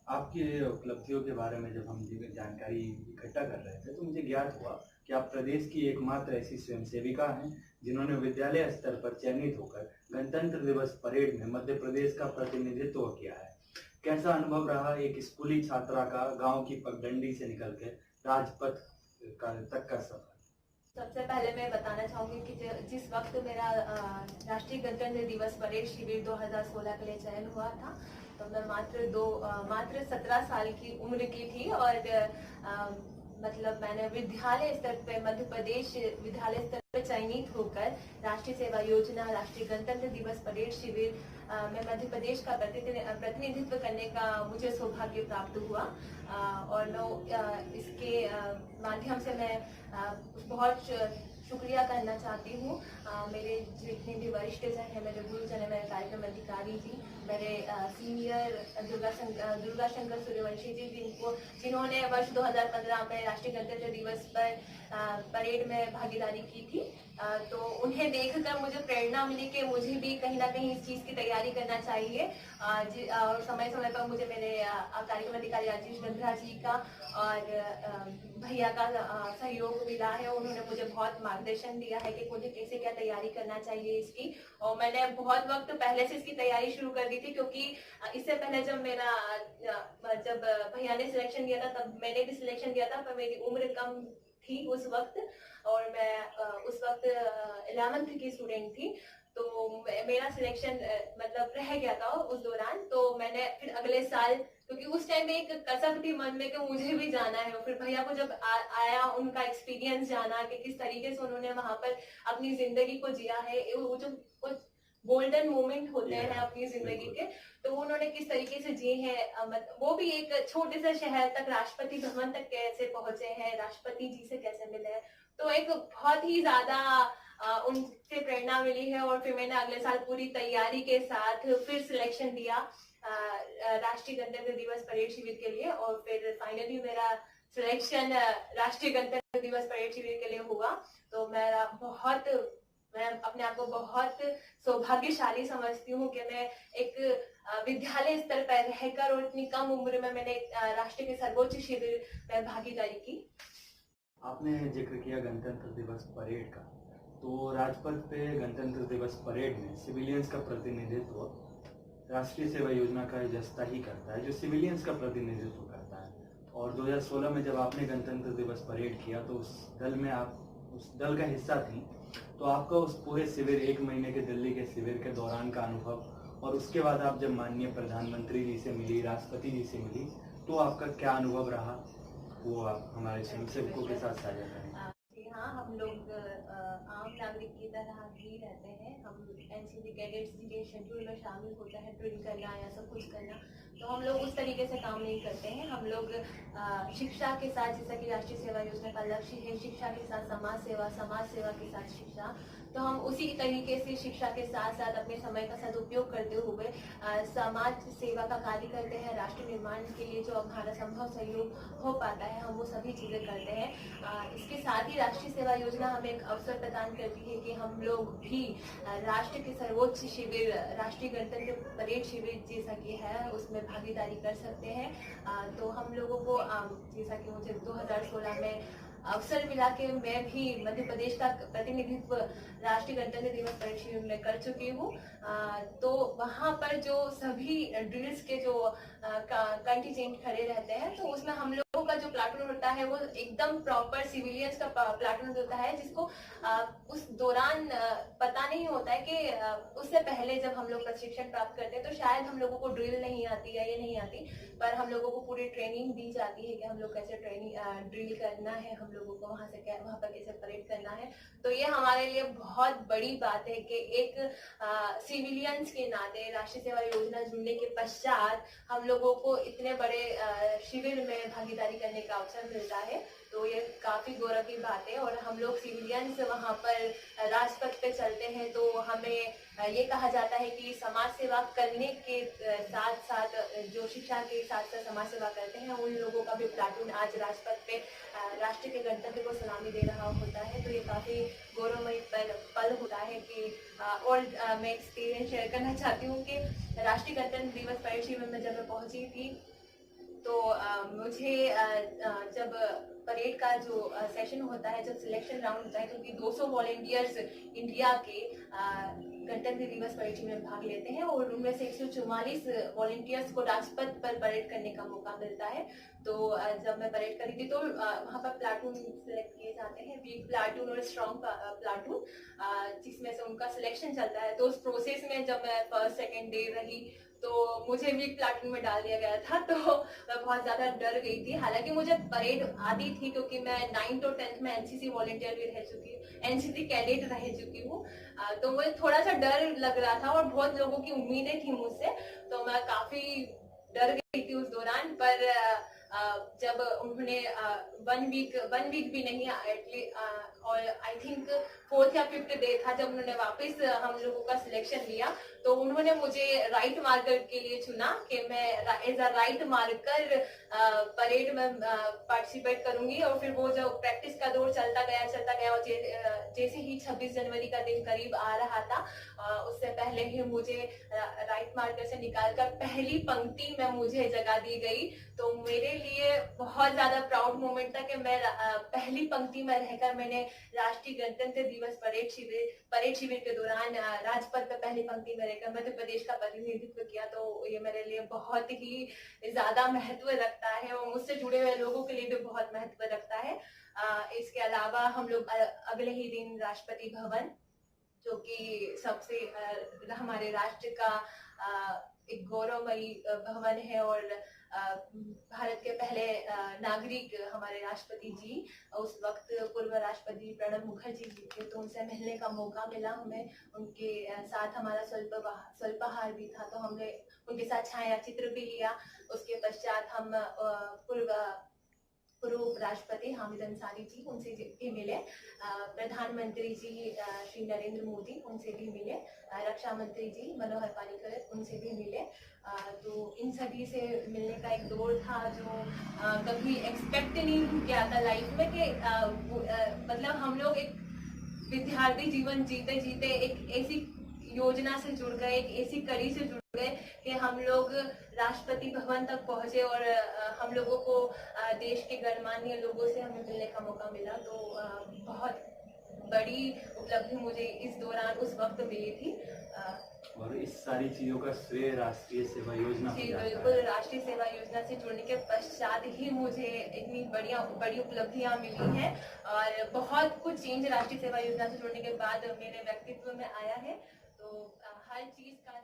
आपकी उपलब्धियों के बारे में जब हम जानकारी इकट्ठा कर रहे थे तो मुझे ज्ञात हुआ कि आप प्रदेश की एकमात्र ऐसी स्वयंसेविका हैं जिन्होंने विद्यालय स्तर पर चयनित होकर गणतंत्र दिवस परेड में मध्य प्रदेश का प्रतिनिधित्व किया है। कैसा अनुभव रहा एक स्कूली छात्रा का गांव की पगडंडी से निकलकर राजपथ तक का सफर? सबसे पहले मैं बताना चाहूंगी कि जिस वक्त मेरा राष्ट्रीय गणतंत्र दिवस परेड शिविर 2016 के लिए चयन हुआ था, तो मैं मात्र 17 साल की उम्र की थी और मतलब मैंने विद्यालय स्तर पे मध्य प्रदेश विद्यालय स्तर पे चयनित होकर राष्ट्रीय सेवा योजना, राष्ट्रीय गणतंत्र दिवस परेड शिविर में मध्य प्रदेश का प्रतिनिधित्व करने का मुझे सौभाग्य प्राप्त हुआ। और इसके माध्यम से मैं बहुत शुक्रिया करना चाहती हूँ मेरे जितने भी वरिष्ठ जन हैं, मेरे गुरुजन हैं, मेरे कार्यक्रम अधिकारी जी, मेरे सीनियर दुर्गा शंकर सूर्यवंशी जी, जिन्होंने वर्ष 2015 में राष्ट्रीय गणतंत्र दिवस पर परेड में भागीदारी की थी। तो उन्हें देखकर मुझे प्रेरणा मिली कि मुझे भी कहीं ना कहीं इस चीज़ की तैयारी करना चाहिए। और समय समय पर मुझे मेरे कार्यक्रम अधिकारी आशीष बंद्रा जी का और भैया का सहयोग मिला है। उन्होंने मुझे बहुत मार्गदर्शन दिया है कि मुझे कैसे क्या तैयारी करना चाहिए इसकी, और मैंने बहुत वक्त पहले से इसकी तैयारी शुरू कर दी थी, क्योंकि इससे पहले जब भैया ने सिलेक्शन दिया था तब मैंने भी सिलेक्शन दिया था, पर मेरी उम्र कम थी उस वक्त और मैं उस वक्त 11th की स्टूडेंट थी। तो मेरा सिलेक्शन मतलब रह गया था उस दौरान। तो मैंने फिर अगले साल, क्योंकि उस टाइम में एक कसक थी मन में कि मुझे भी जाना है, और फिर भैया को जब आया उनका एक्सपीरियंस जाना कि किस तरीके से उन्होंने वहां पर अपनी जिंदगी को जिया है, वो जो कुछ गोल्डन मोमेंट होते हैं अपनी जिंदगी के, तो उन्होंने किस तरीके से जिए हैं, वो भी एक छोटे से शहर तक, राष्ट्रपति भवन तक कैसे पहुंचे हैं, राष्ट्रपति जी से कैसे मिले हैं, तो एक बहुत ही ज्यादा उनसे प्रेरणा मिली है। और फिर मैंने अगले साल पूरी तैयारी के साथ फिर सिलेक्शन दिया राष्ट्रीय गणतंत्र दिवस परेड शिविर के लिए, और फिर फाइनली मेरा सिलेक्शन राष्ट्रीय गणतंत्र दिवस परेड शिविर के लिए हुआ। तो मैं अपने आप को बहुत सौभाग्यशाली समझती हूँ कि मैं एक विद्यालय स्तर पर रहकर और इतनी कम उम्र में मैंने राष्ट्र के सर्वोच्च शिविर में भागीदारी की। आपने जिक्र किया गणतंत्र दिवस परेड का, तो राजपथ पे गणतंत्र दिवस परेड में सिविलियंस का प्रतिनिधित्व राष्ट्रीय सेवा योजना का जस्ता ही करता है, जो सिविलियंस का प्रतिनिधित्व करता है। और 2016 में जब आपने गणतंत्र दिवस परेड किया तो उस दल का हिस्सा थी, तो आपका उस पूरे शिविर, 1 महीने के दिल्ली के शिविर के दौरान का अनुभव, और उसके बाद आप जब माननीय प्रधानमंत्री जी से मिली, राष्ट्रपति जी से मिली, तो आपका क्या अनुभव रहा, वो आप हमारे स्वयंसेवकों के साथ साझा करें। हाँ, हम लोग आम नागरिक की तरह ही रहते हैं। हम एनसीसी कैडेट्स के शेड्यूल में शामिल होता है ड्रिल करना या सब कुछ करना, तो हम लोग उस तरीके से काम नहीं करते हैं। हम लोग शिक्षा के साथ, जैसा कि राष्ट्रीय सेवा योजना का लक्ष्य है शिक्षा के साथ समाज सेवा के साथ शिक्षा, तो हम उसी तरीके से शिक्षा के साथ साथ अपने समय का सदुपयोग करते हुए समाज सेवा का कार्य करते हैं। राष्ट्र निर्माण के लिए जो हमारा संभव सहयोग हो पाता है, हम वो सभी चीजें करते हैं। इसके साथ ही राष्ट्रीय सेवा योजना हमें एक अवसर प्रदान करती है कि हम लोग भी राष्ट्र के सर्वोच्च शिविर, राष्ट्रीय गणतंत्र परेड शिविर जैसा कि है, उसमें भागीदारी कर सकते हैं। तो हम लोगों को जैसा कि मुझे 2016 में अवसर मिला कि मैं भी मध्य प्रदेश का प्रतिनिधित्व राष्ट्रीय गणतंत्र दिवस परेड शिविर में कर चुकी हूँ। तो वहाँ पर जो सभी ड्रिल्स के जो कंटीजेंट खड़े रहते हैं, तो उसमें हम लोगों का जो प्लाटून होता है वो एकदम प्रॉपर सिविलियंस का प्लाटून होता है, जिसको उस दौरान पता नहीं होता है कि उससे पहले जब हम लोग प्रशिक्षण प्राप्त करते हैं तो शायद हम लोगों को ड्रिल नहीं आती है, ये नहीं आती, पर हम लोगों को पूरी ट्रेनिंग दी जाती है कि हम लोग कैसे ड्रिल करना है, हम लोगों को वहाँ पर कैसे परेड करना है। तो ये हमारे लिए बहुत बड़ी बात है कि एक सिविलियंस के नाते राष्ट्रीय सेवा योजना जुड़ने के पश्चात हम लोगों को इतने बड़े शिविर में भागीदारी करने का अवसर मिलता है। तो ये काफी गौरव की बात है। और हम लोग सिविलियंस वहाँ पर राजपथ पे चलते हैं तो हमें ये कहा जाता है कि समाज सेवा करने के साथ साथ, जो शिक्षा के साथ साथ समाज सेवा करते हैं, उन लोगों का भी प्लाटून आज राजपथ पे राष्ट्र के गणतंत्र को सलामी दे रहा होता है। तो ये काफी गौरवमयी पल होता है कि और मैं एक्सपीरियंस शेयर करना चाहती हूँ कि राष्ट्रीय गणतंत्र दिवस परेड शिविर में जब मैं पहुंची थी तो मुझे जब परेड का जो सेशन होता है, जब सिलेक्शन राउंड होता है, क्योंकि 200 वॉलेंटियर्स इंडिया के गणतंत्र दिवस परेड में भाग लेते हैं और उनमें से 144 वॉलेंटियर्स को राजपथ पर परेड करने का मौका मिलता है। तो जब मैं परेड करी थी तो वहाँ पर प्लाटून सिलेक्ट किए जाते हैं, वीक प्लाटून और स्ट्रॉन्ग प्लाटून, जिसमें से उनका सिलेक्शन चलता है। तो उस प्रोसेस में जब मैं फर्स्ट सेकेंड डे रही तो मुझे वीक प्लाटून में डाल दिया गया था, तो मैं बहुत ज्यादा डर गई थी। हालांकि मुझे परेड आती थी क्योंकि मैं 9th और 10th में एनसीसी वॉलेंटियर भी रह चुकी हूँ, एनसीसी कैडेट रह चुकी हूँ। तो मुझे थोड़ा सा डर लग रहा था और बहुत लोगों की उम्मीदें थी मुझसे, तो मैं काफी डर गई थी उस दौरान। पर जब उन्होंने 1 वीक भी नहीं, और आई थिंक 4th या 5th डे था जब उन्होंने वापस हम लोगों का सिलेक्शन लिया, तो उन्होंने मुझे राइट मार्कर के लिए चुना कि मैं as a right marker parade में पार्टिसिपेट करूंगी। और फिर वो जो प्रैक्टिस का दौर चलता गया और जैसे ही 26 जनवरी का दिन करीब आ रहा था, उससे पहले ही मुझे राइट मार्कर से निकालकर पहली पंक्ति में मुझे जगह दी गई। तो मेरे लिए बहुत ज्यादा प्राउड मोमेंट था कि मैं पहली पंक्ति में रहकर मैंने राष्ट्रीय गणतंत्र दिवस परेड शिविर के दौरान राजपथ पर पहली पंक्ति में रहकर मध्य प्रदेश का प्रतिनिधित्व किया। तो ये मेरे लिए बहुत ही ज्यादा महत्व रखता है और मुझसे जुड़े हुए लोगों के लिए भी बहुत महत्व रखता है। इसके अलावा हम लोग अगले ही दिन राष्ट्रपति भवन, जो कि सबसे हमारे राष्ट्र का एक गौरवमयी भवन है, और भारत के पहले नागरिक हमारे राष्ट्रपति जी, उस वक्त पूर्व राष्ट्रपति प्रणब मुखर्जी जी थे, तो उनसे मिलने का मौका मिला हमें। उनके साथ हमारा स्वल्पाहार भी था, तो हमने उनके साथ छाया चित्र भी लिया। उसके पश्चात हम पूर्व उपराष्ट्रपति हामिद अंसारी जी, उनसे भी मिले। प्रधानमंत्री जी श्री नरेंद्र मोदी, उनसे भी मिले। रक्षा मंत्री जी मनोहर पर्रिकर, उनसे भी मिले। तो इन सभी से मिलने का एक दौर था जो कभी एक्सपेक्ट नहीं किया था लाइफ में कि मतलब हम लोग एक विद्यार्थी जीवन जीते जीते एक ऐसी योजना से जुड़ गए, एक ऐसी कड़ी से जुड़ गए कि हम लोग राष्ट्रपति भवन तक पहुंचे और हम लोगों को देश के गणमान्य लोगों से हमें मिलने का मौका मिला। तो बहुत बड़ी उपलब्धि मुझे इस दौरान उस वक्त मिली थी। और इस सारी चीजों का श्रेय राष्ट्रीय सेवा योजना जी बिल्कुल, राष्ट्रीय सेवा योजना से जुड़ने के पश्चात ही मुझे इतनी बड़ी उपलब्धियां मिली हैं, और बहुत कुछ चेंज राष्ट्रीय सेवा योजना से जुड़ने के बाद मेरे व्यक्तित्व में आया है। तो हर चीज का